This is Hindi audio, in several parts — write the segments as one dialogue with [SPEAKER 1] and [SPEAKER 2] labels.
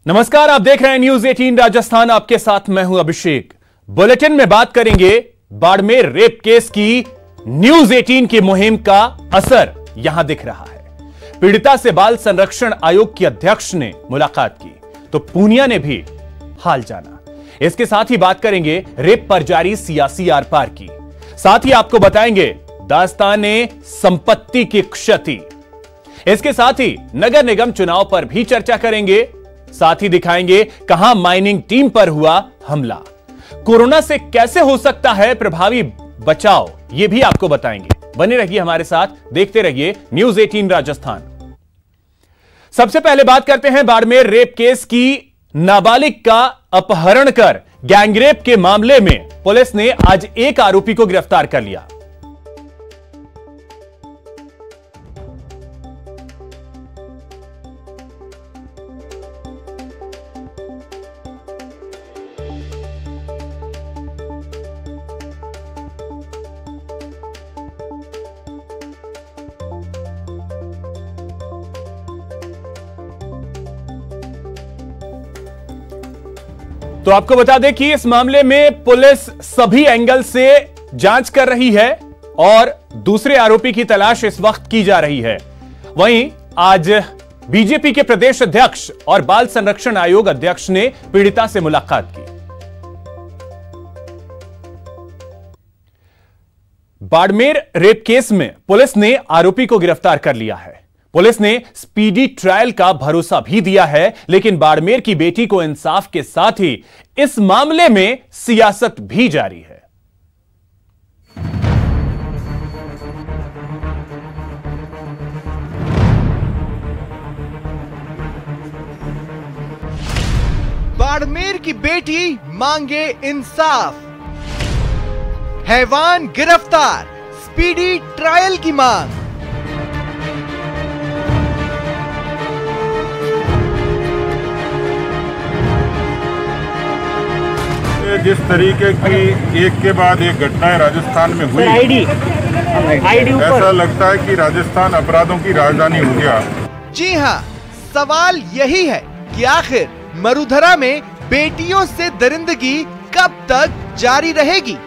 [SPEAKER 1] नमस्कार, आप देख रहे हैं न्यूज 18 राजस्थान। आपके साथ मैं हूं अभिषेक। बुलेटिन में बात करेंगे बाड़मेर रेप केस की न्यूज 18 की मुहिम का असर यहां दिख रहा है। पीड़िता से बाल संरक्षण आयोग के अध्यक्ष ने मुलाकात की तो पूनिया ने भी हाल जाना। इसके साथ ही बात करेंगे रेप पर जारी सियासी आर पार की। साथ ही आपको बताएंगे दास्ताने संपत्ति की क्षति। इसके साथ ही नगर निगम चुनाव पर भी चर्चा करेंगे। साथ ही दिखाएंगे कहां माइनिंग टीम पर हुआ हमला। कोरोना से कैसे हो सकता है प्रभावी बचाव, यह भी आपको बताएंगे। बने रहिए हमारे साथ, देखते रहिए न्यूज 18 राजस्थान। सबसे पहले बात करते हैं बाड़मेर रेप केस की। नाबालिग का अपहरण कर गैंगरेप के मामले में पुलिस ने आज एक आरोपी को गिरफ्तार कर लिया। तो आपको बता दें कि इस मामले में पुलिस सभी एंगल से जांच कर रही है और दूसरे आरोपी की तलाश इस वक्त की जा रही है। वहीं आज बीजेपी के प्रदेश अध्यक्ष और बाल संरक्षण आयोग अध्यक्ष ने पीड़िता से मुलाकात की। बाड़मेर रेप केस में पुलिस ने आरोपी को गिरफ्तार कर लिया है। पुलिस ने स्पीडी ट्रायल का भरोसा भी दिया है, लेकिन बाड़मेर की बेटी को इंसाफ के साथ ही इस मामले में सियासत भी जारी है।
[SPEAKER 2] बाड़मेर की बेटी मांगे इंसाफ, हैवान गिरफ्तार, स्पीडी ट्रायल की मांग।
[SPEAKER 3] जिस तरीके की एक के बाद एक घटनाएं राजस्थान में हुई, ऐसा लगता है कि राजस्थान अपराधों की राजधानी हो गया।
[SPEAKER 2] जी हां, सवाल यही है कि आखिर मरुधरा में बेटियों से दरिंदगी कब तक जारी रहेगी।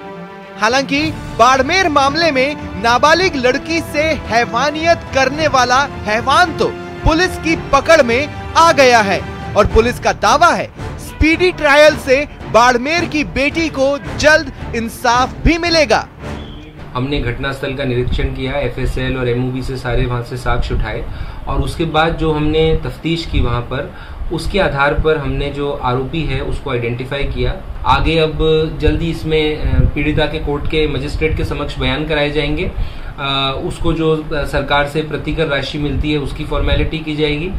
[SPEAKER 2] हालांकि बाड़मेर मामले में नाबालिग लड़की से हैवानियत करने वाला हैवान तो पुलिस की पकड़ में आ गया है और पुलिस का दावा है स्पीडी ट्रायल से बाड़मेर की बेटी को जल्द इंसाफ भी मिलेगा।
[SPEAKER 4] हमने घटनास्थल का निरीक्षण किया, एफएसएल और एमओबी से सारे वहां से साक्ष्य उठाए और उसके बाद जो हमने तफ्तीश की वहां पर, उसके आधार पर हमने जो आरोपी है उसको आइडेंटिफाई किया। आगे अब जल्दी इसमें पीड़िता के कोर्ट के मजिस्ट्रेट के समक्ष बयान कराए जाएंगे। उसको जो सरकार से प्रतिकर राशि मिलती है उसकी फॉर्मेलिटी की जाएगी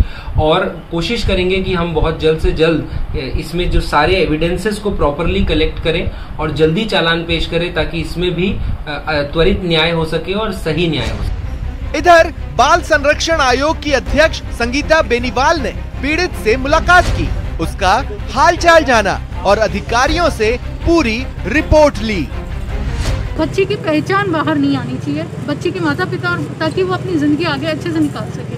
[SPEAKER 4] और कोशिश करेंगे कि हम बहुत जल्द से जल्द इसमें जो सारे एविडेंसेस को प्रॉपरली कलेक्ट करें और जल्दी चालान पेश करें ताकि इसमें भी त्वरित न्याय हो सके और सही न्याय हो सके।
[SPEAKER 2] इधर बाल संरक्षण आयोग की अध्यक्ष संगीता बेनीवाल ने पीड़ित से मुलाकात की, उसका हालचाल जाना और अधिकारियों से पूरी रिपोर्ट ली।
[SPEAKER 5] बच्ची की पहचान बाहर नहीं आनी चाहिए, बच्ची के माता पिता, ताकि वो अपनी जिंदगी आगे अच्छे से निकाल सके।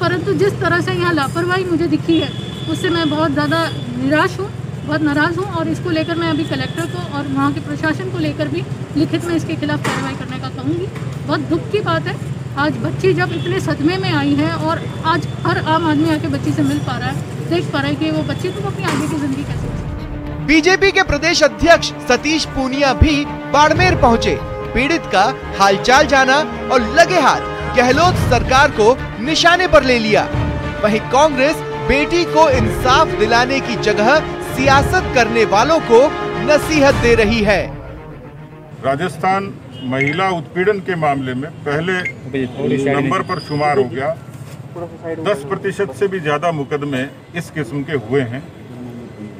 [SPEAKER 5] परंतु जिस तरह से यहाँ लापरवाही मुझे दिखी है उससे मैं बहुत ज़्यादा निराश हूँ, बहुत नाराज़ हूँ और इसको लेकर मैं अभी कलेक्टर को और वहाँ के प्रशासन को लेकर भी लिखित में इसके खिलाफ कार्रवाई करने का कहूँगी। बहुत दुख की बात है, आज बच्ची जब इतने सदमे में आई है और आज हर आम आदमी आके बच्ची से मिल पा रहा है, देख पा रहा है कि वो बच्ची को अपनी आगे की जिंदगी कैसे।
[SPEAKER 2] बीजेपी के प्रदेश अध्यक्ष सतीश पूनिया भी बाड़मेर पहुंचे, पीड़ित का हालचाल जाना और लगे हाथ गहलोत सरकार को निशाने पर ले लिया। वहीं कांग्रेस बेटी को इंसाफ दिलाने की जगह सियासत करने वालों को नसीहत दे रही है।
[SPEAKER 3] राजस्थान महिला उत्पीड़न के मामले में पहले नंबर पर शुमार हो गया। 10% से भी ज्यादा मुकदमे इस किस्म के हुए हैं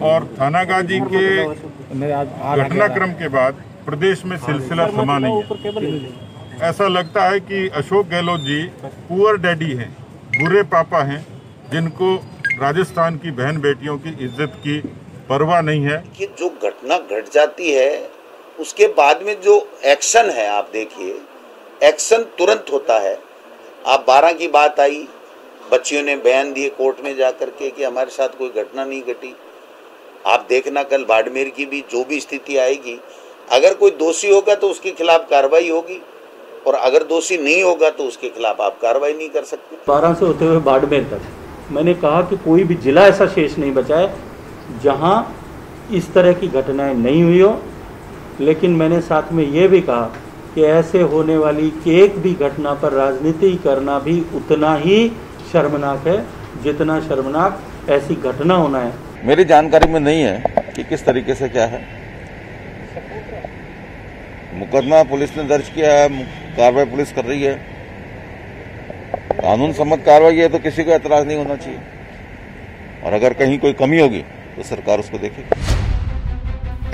[SPEAKER 3] और थानागाजी के घटनाक्रम के बाद प्रदेश में सिलसिला थमा नहीं है। ऐसा लगता है कि अशोक गहलोत जी पुअर डैडी हैं, बुरे पापा हैं, जिनको राजस्थान की बहन बेटियों की इज्जत की परवाह नहीं है।
[SPEAKER 6] कि जो घटना घट जाती है उसके बाद में जो एक्शन है, आप देखिए एक्शन तुरंत होता है। आप 12 की बात आई, बच्चियों ने बयान दिए कोर्ट में जाकर के कि हमारे साथ कोई घटना नहीं घटी। आप देखना कल बाड़मेर की भी जो भी स्थिति आएगी, अगर कोई दोषी होगा तो उसके खिलाफ कार्रवाई होगी और अगर दोषी नहीं होगा तो उसके खिलाफ आप कार्रवाई नहीं कर सकते।
[SPEAKER 7] 12 से होते हुए बाड़मेर तक मैंने कहा कि कोई भी जिला ऐसा शेष नहीं बचा है जहां इस तरह की घटनाएं नहीं हुई हो, लेकिन मैंने साथ में ये भी कहा कि ऐसे होने वाली एक भी घटना पर राजनीति करना भी उतना ही शर्मनाक है जितना शर्मनाक ऐसी घटना होना है।
[SPEAKER 8] मेरी जानकारी में नहीं है कि किस तरीके से क्या है। मुकदमा पुलिस ने दर्ज किया है, कार्रवाई पुलिस कर रही है। कानून सम्मत कार्रवाई है तो किसी को एतराज नहीं होना चाहिए, और अगर कहीं कोई कमी होगी तो सरकार उसको देखेगी।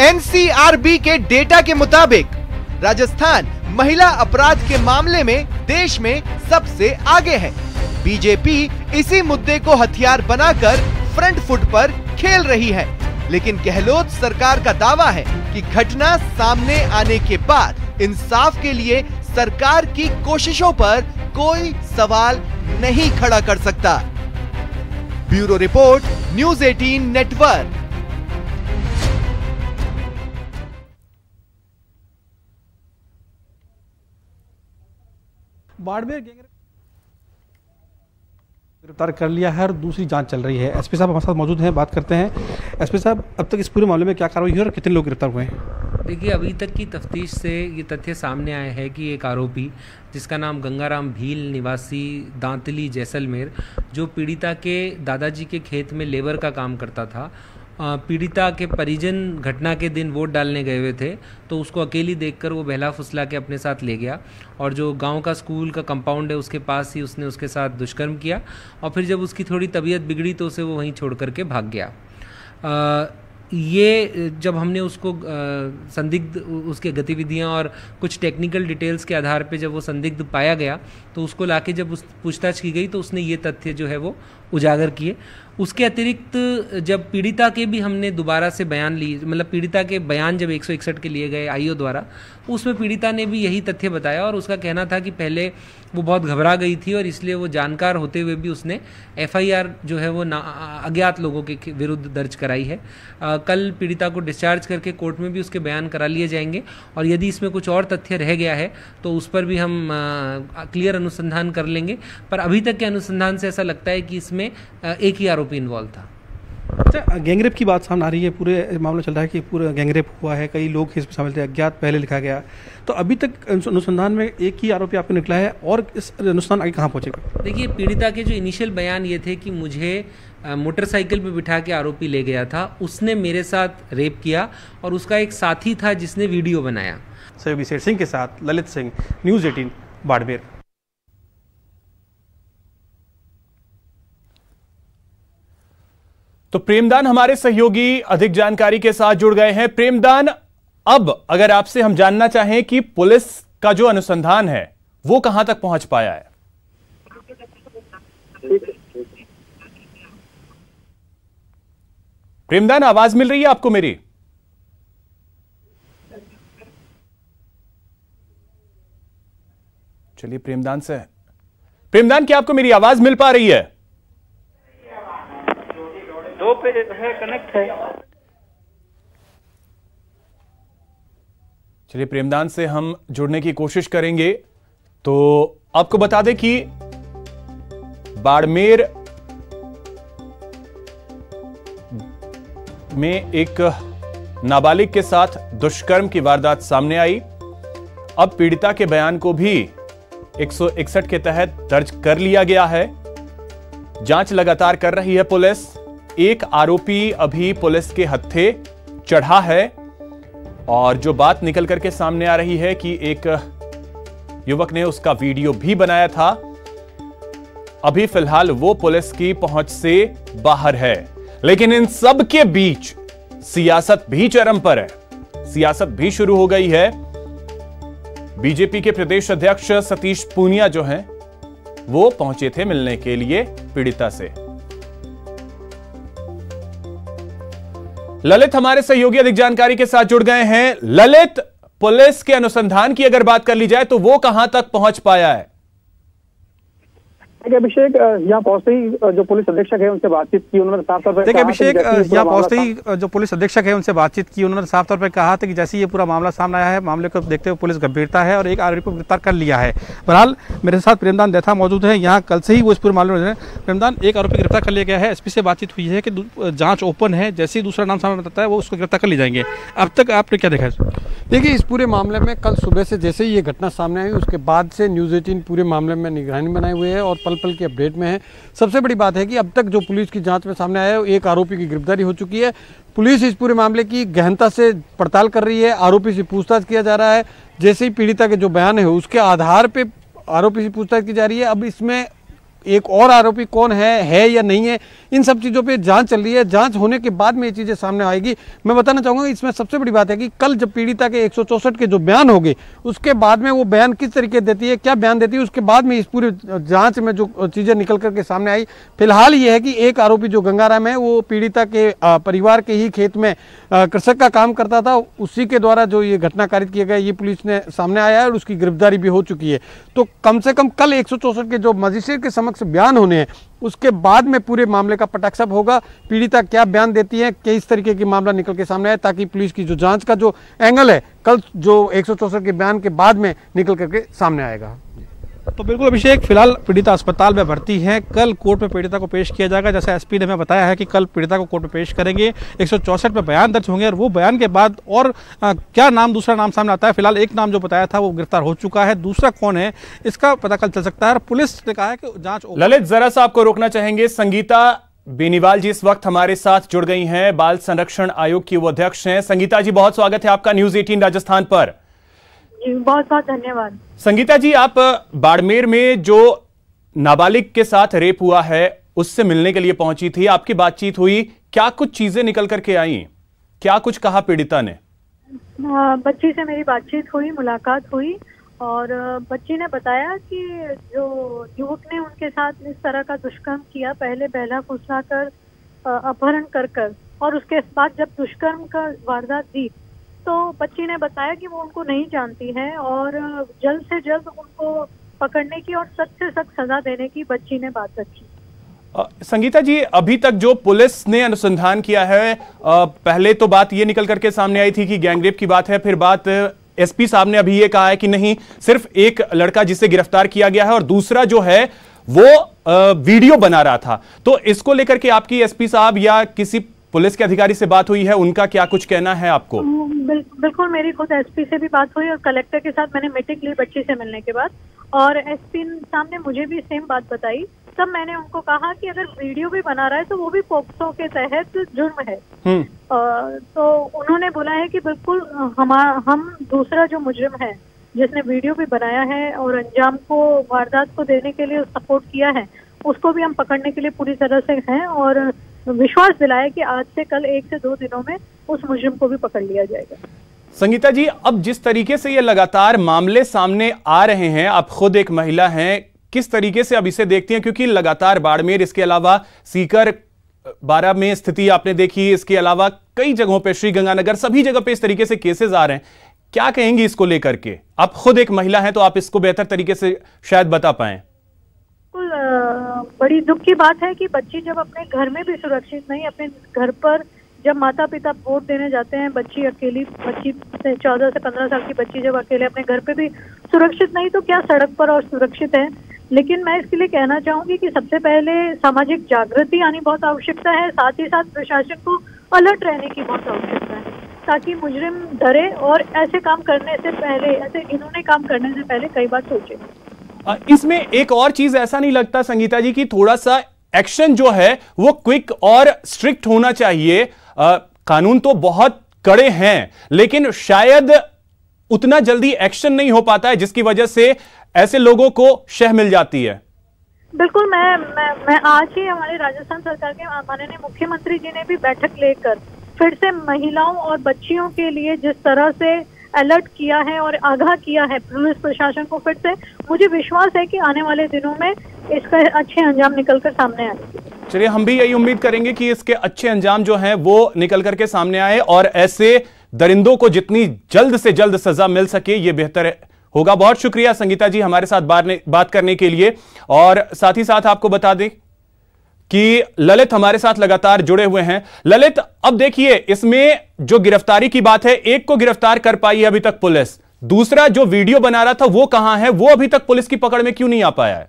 [SPEAKER 2] एनसीआरबी के डेटा के मुताबिक राजस्थान महिला अपराध के मामले में देश में सबसे आगे है। बीजेपी इसी मुद्दे को हथियार बनाकर फ्रंट फुट पर खेल रही है, लेकिन गहलोत सरकार का दावा है कि घटना सामने आने के बाद इंसाफ के लिए सरकार की कोशिशों पर कोई सवाल नहीं खड़ा कर सकता। Bureau report, news 18 network.
[SPEAKER 9] Barmer gang गिरफ्तार कर लिया है और दूसरी जांच चल रही है। एसपी साहब हमारे साथ मौजूद हैं, बात करते हैं। एसपी साहब, अब तक इस पूरे मामले में क्या कार्रवाई हुई और कितने लोग गिरफ्तार हुए हैं?
[SPEAKER 4] देखिए, अभी तक की तफ्तीश से ये तथ्य सामने आया है कि एक आरोपी जिसका नाम गंगाराम भील निवासी दांतली जैसलमेर, जो पीड़िता के दादाजी के खेत में लेबर का काम करता था, पीड़िता के परिजन घटना के दिन वोट डालने गए हुए थे तो उसको अकेली देखकर वो बहला फुसला के अपने साथ ले गया और जो गांव का स्कूल का कंपाउंड है उसके पास ही उसने उसके साथ दुष्कर्म किया और फिर जब उसकी थोड़ी तबीयत बिगड़ी तो उसे वो वहीं छोड़ करके भाग गया। ये जब हमने उसको संदिग्ध उसके गतिविधियां और कुछ टेक्निकल डिटेल्स के आधार पे जब वो संदिग्ध पाया गया तो उसको लाके जब उस पूछताछ की गई तो उसने ये तथ्य जो है वो उजागर किए। उसके अतिरिक्त जब पीड़िता के भी हमने दोबारा से बयान लिए, मतलब पीड़िता के बयान जब 161 के लिए गए आईओ द्वारा, उसमें पीड़िता ने भी यही तथ्य बताया और उसका कहना था कि पहले वो बहुत घबरा गई थी और इसलिए वो जानकार होते हुए भी उसने एफआईआर जो है वो अज्ञात लोगों के विरुद्ध दर्ज कराई है। कल पीड़िता को डिस्चार्ज करके कोर्ट में भी उसके बयान करा लिए जाएंगे और यदि इसमें कुछ और तथ्य रह गया है तो उस पर भी हम क्लियर अनुसंधान कर लेंगे, पर अभी तक के अनुसंधान से ऐसा लगता है कि इसमें एक ही आरोपी इन्वॉल्व था।
[SPEAKER 9] अच्छा, गैंगरेप की बात सामने आ रही है, पूरे मामला चल रहा है कि पूरा गैंगरेप हुआ है, कई लोग इसमें शामिल थे, अज्ञात पहले लिखा गया, तो अभी तक अनुसंधान में एक ही आरोपी आपको निकला है और इस अनुसंधान आगे कहाँ पहुंचेगा?
[SPEAKER 4] देखिए, पीड़िता के जो इनिशियल बयान ये थे कि मुझे मोटरसाइकिल पे बिठा के आरोपी ले गया था, उसने मेरे साथ रेप किया और उसका एक साथी था जिसने वीडियो बनाया।
[SPEAKER 9] सहयोगी शेर सिंह के साथ ललित सिंह, न्यूज़ 18 बाड़मेर।
[SPEAKER 1] तो प्रेमदान हमारे सहयोगी अधिक जानकारी के साथ जुड़ गए हैं। प्रेमदान, अब अगर आपसे हम जानना चाहें कि पुलिस का जो अनुसंधान है वो कहां तक पहुंच पाया है? प्रेमदान, आवाज मिल रही है आपको मेरी? चलिए प्रेमदान, क्या आपको मेरी आवाज मिल पा रही है?
[SPEAKER 10] दो पे है, कनेक्ट है।
[SPEAKER 1] चलिए, प्रेमदान से हम जुड़ने की कोशिश करेंगे। तो आपको बता दें कि बाड़मेर में एक नाबालिग के साथ दुष्कर्म की वारदात सामने आई। अब पीड़िता के बयान को भी 161 के तहत दर्ज कर लिया गया है। जांच लगातार कर रही है पुलिस। एक आरोपी अभी पुलिस के हत्थे चढ़ा है और जो बात निकल करके सामने आ रही है कि एक युवक ने उसका वीडियो भी बनाया था। अभी फिलहाल वो पुलिस की पहुंच से बाहर है, लेकिन इन सब के बीच सियासत भी चरम पर है। सियासत भी शुरू हो गई है। बीजेपी के प्रदेश अध्यक्ष सतीश पूनिया जो हैं, वो पहुंचे थे मिलने के लिए पीड़िता से। ललित हमारे सहयोगी अधिक जानकारी के साथ जुड़ गए हैं। ललित, पुलिस के अनुसंधान की अगर बात कर ली जाए तो वो कहां तक पहुंच पाया है?
[SPEAKER 11] देखिए अभिषेक, यहाँ पहुंचते ही जो पुलिस अधीक्षक है उनसे बातचीत की, उन्होंने साफ तौर पर
[SPEAKER 9] देखिए अभिषेक, यहाँ पहुंचते ही जो पुलिस अधीक्षक है उनसे बातचीत की, उन्होंने साफ तौर पर कहा था कि जैसे ये पूरा मामला सामने आया है, मामले को देखते हुए पुलिस गंभीरता है और एक आरोपी को गिरफ्तार कर लिया है। बहरहाल मेरे साथ प्रेमदान देथा मौजूद है, यहाँ कल से ही वो इस पूरे मामले में। प्रेमदान, एक आरोपी गिरफ्तार कर लिया गया है, एसपी से बातचीत हुई है कि जाँच ओपन है, जैसे ही दूसरा नाम सामने आता है वो उसको गिरफ्तार कर ली जाएंगे। अब तक आपने क्या देखा है?
[SPEAKER 12] देखिए इस पूरे मामले में कल सुबह से जैसे ही ये घटना सामने आई उसके बाद से न्यूज़ 18 पूरे मामले में निगरानी बनाए हुए है और पल पल की अपडेट में है। सबसे बड़ी बात है कि अब तक जो पुलिस की जांच में सामने आया है, एक आरोपी की गिरफ्तारी हो चुकी है। पुलिस इस पूरे मामले की गहनता से पड़ताल कर रही है, आरोपी से पूछताछ किया जा रहा है। जैसे ही पीड़िता के जो बयान है उसके आधार पर आरोपी से पूछताछ की जा रही है। अब इसमें एक और आरोपी कौन है या नहीं है, इन सब चीज़ों पे जांच चल रही है। जांच होने के बाद में ये चीज़ें सामने आएगी। मैं बताना चाहूँगा इसमें सबसे बड़ी बात है कि कल जब पीड़िता के 164 के जो बयान होंगे उसके बाद में वो बयान किस तरीके देती है, क्या बयान देती है, उसके बाद में इस पूरी जांच में जो चीज़ें निकल करके सामने आई। फिलहाल ये है कि एक आरोपी जो गंगाराम है वो पीड़िता के परिवार के ही खेत में कृषक का काम करता था, उसी के द्वारा जो ये घटना कारित किया गया ये पुलिस ने सामने आया है और उसकी गिरफ्तारी भी हो चुकी है। तो कम से कम कल 164 के जो मजिस्ट्रेट के समक्ष बयान होने हैं उसके बाद में पूरे मामले का पटाक्षेप होगा। पीड़िता क्या बयान देती है, किस तरीके की मामला निकल के सामने आए, ताकि पुलिस की जो जांच का जो एंगल है कल जो 164 के बयान के बाद में निकल करके सामने आएगा।
[SPEAKER 9] तो बिल्कुल अभिषेक, फिलहाल पीड़िता अस्पताल में भर्ती है, कल कोर्ट में पीड़िता को पेश किया जाएगा। जैसे एसपी ने हमें बताया है कि कल पीड़िता को कोर्ट में पेश करेंगे, 164 पे बयान दर्ज होंगे और वो बयान के बाद और क्या नाम दूसरा नाम सामने आता है। फिलहाल एक नाम जो बताया था वो गिरफ्तार हो चुका है, दूसरा कौन है इसका पता कल चल सकता है। पुलिस ने कहा है कि जांच।
[SPEAKER 1] ललित, जरा सा आपको रोकना चाहेंगे। संगीता बेनीवाल जी इस वक्त हमारे साथ जुड़ गई हैं, बाल संरक्षण आयोग की वो अध्यक्ष हैं। संगीता जी, बहुत स्वागत है आपका न्यूज़ 18 राजस्थान पर।
[SPEAKER 5] बहुत बहुत धन्यवाद।
[SPEAKER 1] संगीता जी, आप बाड़मेर में जो नाबालिग के साथ रेप हुआ है उससे मिलने के लिए पहुंची थी, आपकी बातचीत हुई, क्या कुछ चीजें निकल करके आई, क्या कुछ कहा पीड़िता ने?
[SPEAKER 5] बच्ची से मेरी बातचीत हुई, मुलाकात हुई और बच्ची ने बताया कि जो युवक ने उनके साथ इस तरह का दुष्कर्म किया, पहले बहला फुसला कर अपहरण कर और उसके बाद जब दुष्कर्म का वारदात दी तो बच्ची ने बताया कि वो उनको नहीं जानती है और जल्द से जल्द उनको पकड़ने की और सख्त से सख्त सजा देने की बच्ची ने बात रखी।
[SPEAKER 1] संगीता जी, अभी तक जो पुलिस ने अनुसंधान किया है, पहले तो बात ये निकल करके सामने आई थी कि गैंगरेप की बात है, फिर बात एसपी साहब ने अभी ये कहा है कि नहीं, सिर्फ एक लड़का जिसे गिरफ्तार किया गया है और दूसरा जो है वो वीडियो बना रहा था। तो इसको लेकर के आपकी एसपी साहब या किसी पुलिस के अधिकारी से बात हुई है, उनका क्या कुछ कहना है आपको?
[SPEAKER 5] बिल्कुल, मेरी खुद एसपी से भी बात हुई और कलेक्टर के साथ मैंने मीटिंग ली बच्ची से मिलने के बाद, और एसपी साहब ने मुझे भी सेम बात बताई। तब मैंने उनको कहा कि अगर वीडियो भी बना रहा है तो वो भी पोक्सो के तहत जुर्म है। तो उन्होंने बोला है कि बिल्कुल हम दूसरा जो मुजरिम है जिसने वीडियो भी बनाया है और अंजाम को वारदात को देने के लिए सपोर्ट किया है, उसको भी हम पकड़ने के लिए पूरी तरह से हैं और विश्वास दिलाया कि आज से कल 1 से 2 दिनों में उस मुजरिम को भी पकड़ लिया जाएगा।
[SPEAKER 1] संगीता जी, अब जिस तरीके से ये लगातार मामले सामने आ रहे हैं, आप खुद एक महिला हैं, किस तरीके से अब इसे देखती हैं? क्योंकि लगातार बाड़मेर, इसके अलावा सीकर 12 में स्थिति आपने देखी, इसके अलावा कई जगहों पे, श्रीगंगानगर, सभी जगह पे इस तरीके से केसेस आ रहे हैं। क्या कहेंगी इसको लेकर के? आप खुद एक महिला हैं तो आप इसको बेहतर तरीके से शायद बता पाएं।
[SPEAKER 5] बड़ी दुख की बात है कि बच्ची जब अपने घर में भी सुरक्षित नहीं, अपने घर पर जब माता पिता वोट देने जाते हैं, बच्ची अकेली, बच्ची 14 से 15 साल की बच्ची जब अकेले अपने घर पे भी सुरक्षित नहीं तो क्या सड़क पर और सुरक्षित है। लेकिन मैं इसके लिए कहना चाहूंगी कि सबसे पहले सामाजिक जागृति आनी बहुत आवश्यकता है, साथ ही साथ प्रशासन को अलर्ट रहने की बहुत आवश्यकता है ताकि मुजरिम डरे और ऐसे काम करने से पहले, ऐसे घिनौने काम करने से पहले कई बार सोचे।
[SPEAKER 1] इसमें एक और चीज ऐसा नहीं लगता संगीता जी कि थोड़ा सा एक्शन जो है वो क्विक और स्ट्रिक्ट होना चाहिए? कानून तो बहुत कड़े हैं लेकिन शायद उतना जल्दी एक्शन नहीं हो पाता है जिसकी वजह से ऐसे लोगों को शह मिल जाती है।
[SPEAKER 5] बिल्कुल, मैं आज ही हमारे राजस्थान सरकार के माननीय मुख्यमंत्री जी ने भी बैठक लेकर फिर से महिलाओं और बच्चियों के लिए जिस तरह से अलर्ट किया है और आगाह किया है पुलिस प्रशासन को, फिर से मुझे विश्वास है कि आने वाले दिनों में इसका अच्छे अंजाम निकलकर सामने आएंगे।
[SPEAKER 1] चलिए, हम भी यही उम्मीद करेंगे कि इसके अच्छे अंजाम जो हैं वो निकल करके सामने आए और ऐसे दरिंदों को जितनी जल्द से जल्द सजा मिल सके ये बेहतर होगा। बहुत शुक्रिया संगीता जी हमारे साथ बात करने के लिए। और साथ ही साथ आपको बता दें कि ललित हमारे साथ लगातार जुड़े हुए हैं। ललित, अब देखिए इसमें जो गिरफ्तारी की बात है, एक को गिरफ्तार कर पाई है अभी तक पुलिस, दूसरा जो वीडियो बना रहा था वो कहां है, वो अभी तक पुलिस की पकड़ में क्यों नहीं आ पाया है?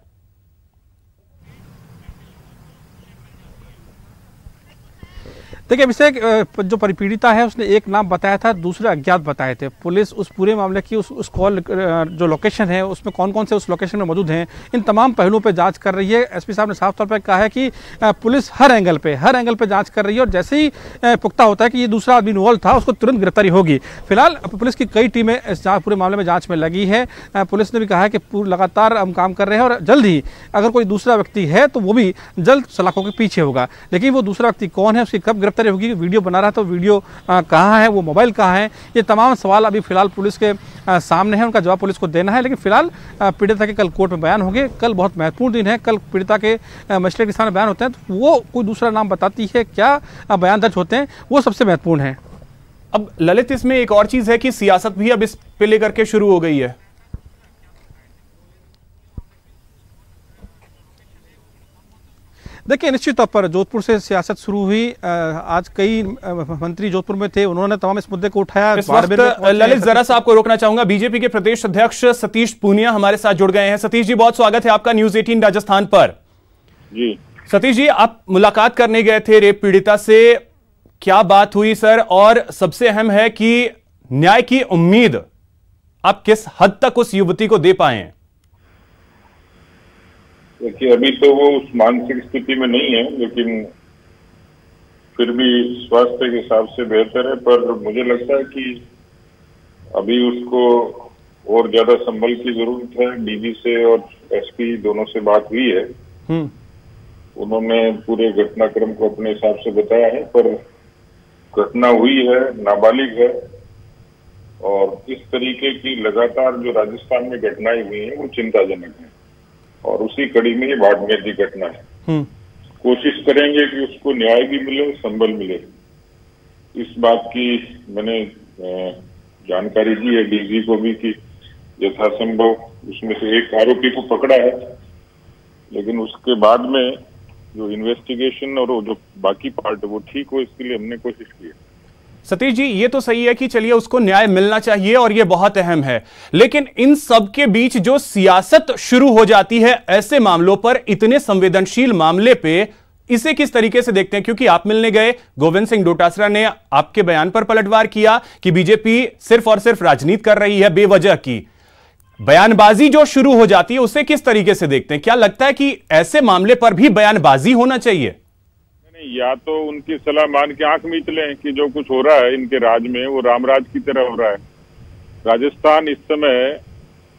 [SPEAKER 9] देखिए अभिषेक, जो परिपीड़िता है उसने एक नाम बताया था, दूसरे अज्ञात बताए थे। पुलिस उस पूरे मामले की उस कॉल जो लोकेशन है उसमें कौन कौन से उस लोकेशन में मौजूद हैं, इन तमाम पहलुओं पे जांच कर रही है। एसपी साहब ने साफ तौर पर कहा है कि पुलिस हर एंगल पे जांच कर रही है और जैसे ही पुख्ता होता है कि ये दूसरा आदमी इन्वॉल्व था उसको तुरंत गिरफ्तारी होगी। फिलहाल पुलिस की कई टीमें इस पूरे मामले में जाँच में लगी है। पुलिस ने भी कहा है कि लगातार हम काम कर रहे हैं और जल्द ही अगर कोई दूसरा व्यक्ति है तो वो भी जल्द सलाखों के पीछे होगा। लेकिन वो दूसरा व्यक्ति कौन है, उसकी कब गिरफ्तारी होगी, वीडियो बना रहा था वीडियो कहाँ है, वो मोबाइल कहाँ है, ये तमाम सवाल अभी फिलहाल पुलिस के सामने है, उनका जवाब पुलिस को देना है। लेकिन फिलहाल पीड़िता के कल कोर्ट में बयान होंगे। कल बहुत महत्वपूर्ण दिन है, कल पीड़िता के मजिस्ट्रेट के सामने बयान होते हैं, तो वो कोई दूसरा नाम बताती है, क्या बयान दर्ज होते हैं, वो सबसे महत्वपूर्ण है।
[SPEAKER 1] अब ललित, इसमें एक और चीज है कि सियासत भी अब इस पे लेकर के शुरू हो गई है।
[SPEAKER 9] देखिए निश्चित तौर पर जोधपुर से सियासत शुरू हुई। आज कई मंत्री जोधपुर में थे, उन्होंने तमाम इस मुद्दे को उठाया।
[SPEAKER 1] ललित, जरा सा आपको रोकना चाहूंगा, बीजेपी के प्रदेश अध्यक्ष सतीश पूनिया हमारे साथ जुड़ गए हैं। सतीश जी, बहुत स्वागत है आपका न्यूज 18 राजस्थान पर।
[SPEAKER 3] जी
[SPEAKER 1] सतीश जी, आप मुलाकात करने गए थे रेप पीड़िता से, क्या बात हुई सर? और सबसे अहम है कि न्याय की उम्मीद आप किस हद तक उस युवती को दे पाए हैं?
[SPEAKER 3] देखिए, अभी तो वो उस मानसिक स्थिति में नहीं है, लेकिन फिर भी स्वास्थ्य के हिसाब से बेहतर है। पर मुझे लगता है कि अभी उसको और ज्यादा संभल की जरूरत है। डीजी से और एसपी दोनों से बात हुई है, उन्होंने पूरे घटनाक्रम को अपने हिसाब से बताया है। पर घटना हुई है, नाबालिग है, और इस तरीके की लगातार जो राजस्थान में घटनाएं हुई हैं वो चिंताजनक है। और उसी कड़ी में ये बाड़मेर की घटना है। कोशिश करेंगे कि उसको न्याय भी मिले, संबल मिले। इस बात की मैंने जानकारी दी है डीजी को भी कि यथासंभव उसमें से एक आरोपी को पकड़ा है, लेकिन उसके बाद में जो इन्वेस्टिगेशन और जो बाकी पार्ट वो ठीक हो, इसके लिए हमने कोशिश की है।
[SPEAKER 1] सतीश जी, ये तो सही है कि चलिए उसको न्याय मिलना चाहिए और ये बहुत अहम है, लेकिन इन सब के बीच जो सियासत शुरू हो जाती है ऐसे मामलों पर, इतने संवेदनशील मामले पे, इसे किस तरीके से देखते हैं? क्योंकि आप मिलने गए, गोविंद सिंह डोटासरा ने आपके बयान पर पलटवार किया कि बीजेपी सिर्फ और सिर्फ राजनीति कर रही है बेवजह की। बयानबाजी जो शुरू हो जाती है उसे किस तरीके से देखते हैं? क्या लगता है कि ऐसे मामले पर भी बयानबाजी होना चाहिए?
[SPEAKER 3] या तो उनकी सलाह मान के आंख मीच लें कि जो कुछ हो रहा है इनके राज में वो रामराज की तरह हो रहा है। राजस्थान इस समय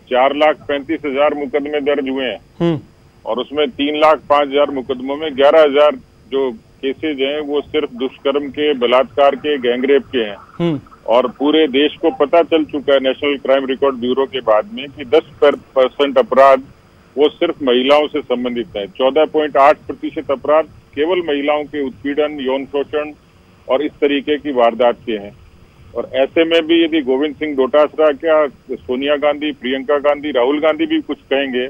[SPEAKER 3] 4,35,000 मुकदमे दर्ज हुए हैं और उसमें 3,05,000 मुकदमों में 11,000 जो केसेज हैं वो सिर्फ दुष्कर्म के, बलात्कार के, गैंगरेप के हैं। और पूरे देश को पता चल चुका है नेशनल क्राइम रिकॉर्ड ब्यूरो के बाद में कि 10% अपराध वो सिर्फ महिलाओं से संबंधित है। 14.8% अपराध केवल महिलाओं के उत्पीड़न, यौन शोषण और इस तरीके की वारदात के हैं। और ऐसे में भी यदि गोविंद सिंह डोटासरा, क्या सोनिया गांधी, प्रियंका गांधी, राहुल गांधी भी कुछ कहेंगे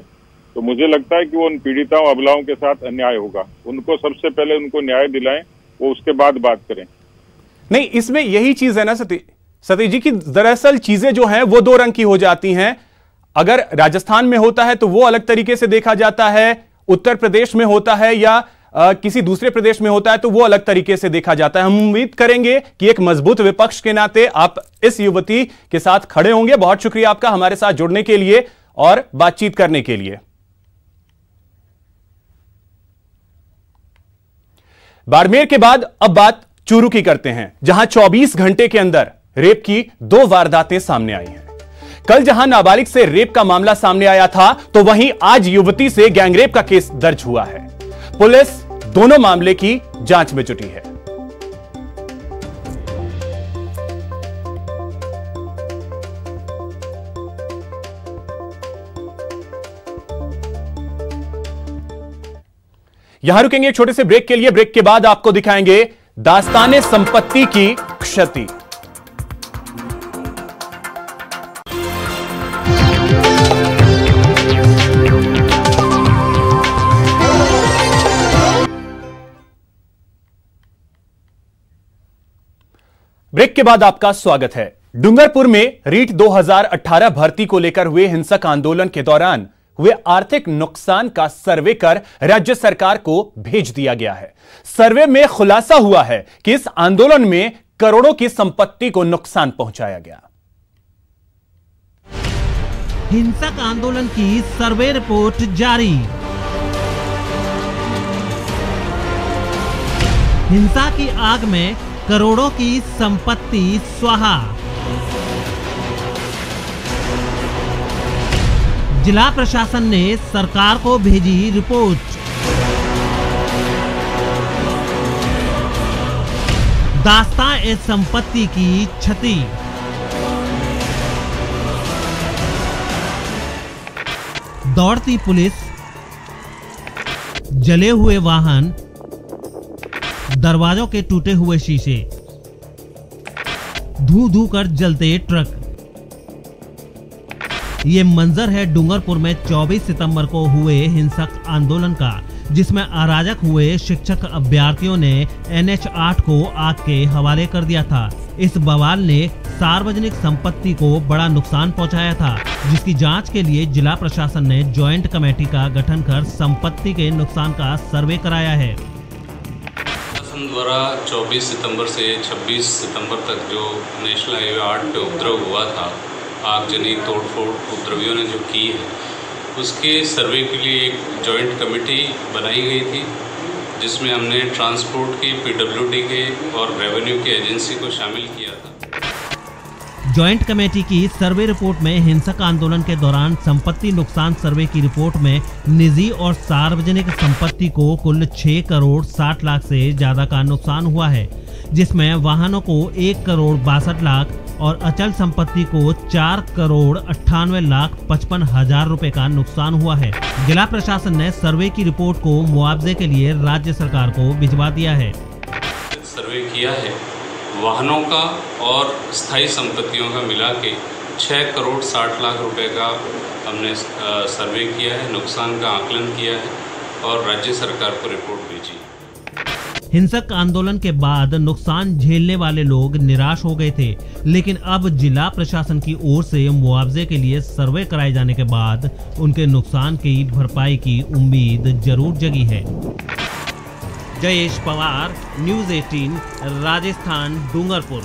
[SPEAKER 3] तो मुझे लगता है कि वो उन पीड़िताओं, अबलाओं के साथ अन्याय होगा। उनको सबसे पहले उनको न्याय दिलाएं, वो उसके बाद बात करें।
[SPEAKER 1] नहीं, इसमें यही चीज है ना सतीश जी की दरअसल चीजें जो हैं वो दो रंग की हो जाती हैं। अगर राजस्थान में होता है तो वो अलग तरीके से देखा जाता है, उत्तर प्रदेश में होता है या किसी दूसरे प्रदेश में होता है तो वो अलग तरीके से देखा जाता है। हम उम्मीद करेंगे कि एक मजबूत विपक्ष के नाते आप इस युवती के साथ खड़े होंगे। बहुत शुक्रिया आपका हमारे साथ जुड़ने के लिए और बातचीत करने के लिए। बाड़मेर के बाद अब बात चूरू की करते हैं, जहां 24 घंटे के अंदर रेप की 2 वारदातें सामने आई हैं। कल जहां नाबालिग से रेप का मामला सामने आया था, तो वहीं आज युवती से गैंगरेप का केस दर्ज हुआ है। पुलिस दोनों मामले की जांच में जुटी है। यहां रुकेंगे एक छोटे से ब्रेक के लिए। ब्रेक के बाद आपको दिखाएंगे दास्ताने संपत्ति की क्षति। ब्रेक के बाद आपका स्वागत है। डूंगरपुर में रीट 2018 भर्ती को लेकर हुए हिंसक आंदोलन के दौरान हुए आर्थिक नुकसान का सर्वे कर राज्य सरकार को भेज दिया गया है। सर्वे में खुलासा हुआ है कि इस आंदोलन में करोड़ों की संपत्ति को नुकसान पहुंचाया गया।
[SPEAKER 13] हिंसक आंदोलन की सर्वे रिपोर्ट जारी। हिंसा की आग में करोड़ों की संपत्ति स्वाहा। जिला प्रशासन ने सरकार को भेजी रिपोर्ट। दास्तां इस संपत्ति की क्षति। दौड़ती पुलिस, जले हुए वाहन, दरवाजों के टूटे हुए शीशे, धू धू कर जलते ट्रक। ये मंजर है डूंगरपुर में 24 सितंबर को हुए हिंसक आंदोलन का, जिसमें अराजक हुए शिक्षक अभ्यर्थियों ने NH 8 को आग के हवाले कर दिया था। इस बवाल ने सार्वजनिक संपत्ति को बड़ा नुकसान पहुंचाया था, जिसकी जांच के लिए जिला प्रशासन ने ज्वाइंट कमेटी का गठन कर संपत्ति के नुकसान का सर्वे कराया है।
[SPEAKER 14] प्रशासन द्वारा 24 सितंबर से 26 सितंबर तक जो नेशनल हाईवे 8 पे उपद्रव हुआ था, आगजनी तोड़फोड़ उपद्रवियों ने जो की है, उसके सर्वे के लिए एक जॉइंट कमेटी बनाई गई थी, जिसमें हमने ट्रांसपोर्ट की, PWD के और रेवेन्यू की एजेंसी को शामिल किया था।
[SPEAKER 13] जॉइंट कमेटी की सर्वे रिपोर्ट में हिंसक आंदोलन के दौरान संपत्ति नुकसान सर्वे की रिपोर्ट में निजी और सार्वजनिक संपत्ति को कुल 6 करोड़ 60 लाख से ज्यादा का नुकसान हुआ है, जिसमें वाहनों को 1 करोड़ 62 लाख और अचल संपत्ति को 4 करोड़ 98 लाख 55 हजार रुपए का नुकसान हुआ है। जिला प्रशासन ने सर्वे की रिपोर्ट को मुआवजे के लिए राज्य सरकार को भिजवा दिया है।
[SPEAKER 14] सर्वे किया है, वाहनों का और स्थायी संपत्तियों का मिला के 6 करोड़ 60 लाख रुपए का हमने सर्वे किया है, नुकसान का आकलन किया है और राज्य सरकार को रिपोर्ट भेजी।
[SPEAKER 13] हिंसक आंदोलन के बाद नुकसान झेलने वाले लोग निराश हो गए थे, लेकिन अब जिला प्रशासन की ओर से मुआवजे के लिए सर्वे कराए जाने के बाद उनके नुकसान की भरपाई की उम्मीद जरूर जगी है। जयेश पवार, न्यूज़ 18, राजस्थान, डूंगरपुर।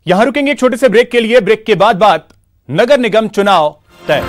[SPEAKER 1] यहां रुकेंगे एक छोटे से ब्रेक के लिए। ब्रेक के बाद बात नगर निगम चुनाव तय।